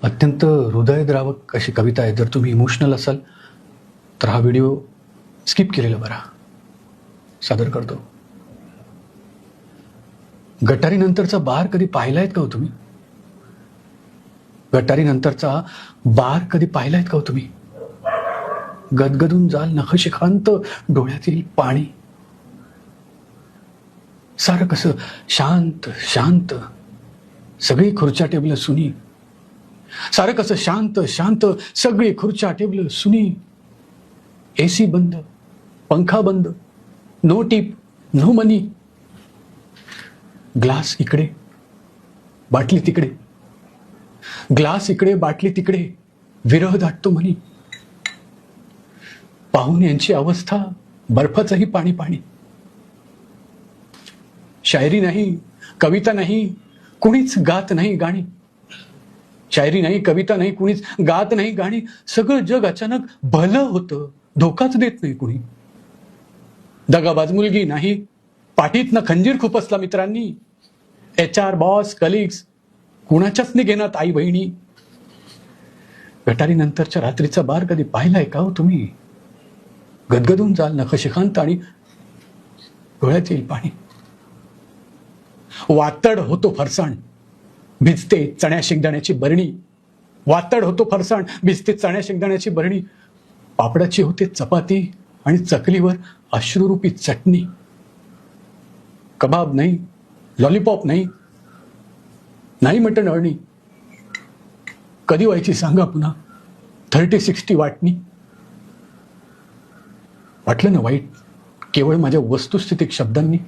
अत्यंत हृदयद्रावक अशी कविता आहे. जर तुम्ही इमोशनल असाल तर हा व्हिडिओ स्किप केलेला बरा. सादर करतो. गटारीनंतरचा बार कधी पाहिलायत का हो तुम्ही? गटारीनंतरचा बार कधी पाहिलायत का हो तुम्ही? गदगदून जाल नखशिखांत डोळ्यातील पाणी. सारं कसं शांत शांत, सगळी खुर्च्या टेबल सुनी. सारं कसं शांत शांत, सगळी खुर्च्या टेबल सुनी. एसी बंद, पंखा बंद, नो टिप नो मनी. ग्लास इकडे बाटली तिकडे, ग्लास इकडे बाटली तिकडे, विरह दाटतो म्हणी. पाहून यांची अवस्था बर्फाचंही पाणी पाणी. शायरी नाही, कविता नाही, कुणीच गात नाही गाणी. शायरी नाही, कविता नाही, कुणीच गात नाही गाणी. सगळं जग अचानक भलं होतं, धोकाच देत नाही कुणी. दगाबाज मुलगी नाही, पाठीतनं खंजीर खुपसला मित्रांनी. HR बॉस कलिग्स कुणाच्याच निघेनात आई बहिणी. गटारीनंतरच्या रात्रीचा बार कधी पाहिलाय का हो तुम्ही? गदगदून जाल नखशिखांत आणि डोळ्यात येईल पाणी. वातड होतो फरसाण, भिजते चण्या शेंगदाण्याची बरणी. वातड होतो फरसाण, भिजते चण्या शेंगदाण्याची बरणी. पापडाची होते चपाती आणि चकलीवर अश्रुरूपी चटणी. कबाब नाही, लॉलीपॉप नाही, नाही मटण अळणी. कधी व्हायची सांगा पुन्हा 30-60 वाटणी. वाटलं ना वाईट केवळ माझ्या वस्तुस्थितिक शब्दांनी.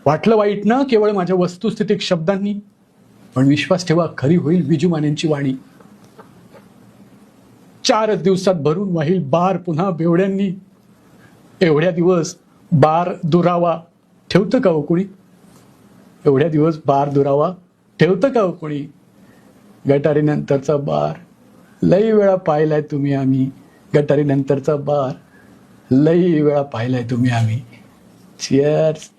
वाटलं वाईट ना केवळ माझ्या वस्तुस्थितिक शब्दांनी. पण विश्वास ठेवा, खरी होईल विजुमान्यांची वाणी. 4च दिवसात भरून वाहील बार पुन्हा बेवड्यांनी. एवढ्या दिवस बार दुरावा ठेवतं का हो कोणी? एवढ्या दिवस बार दुरावा ठेवतं का हो कोणी? गटारीनंतरचा बार लई वेळा पाहिलाय तुम्ही आम्ही. गटारीनंतरचा बार लई वेळा पाहिलाय तुम्ही आम्ही. चिअर्स.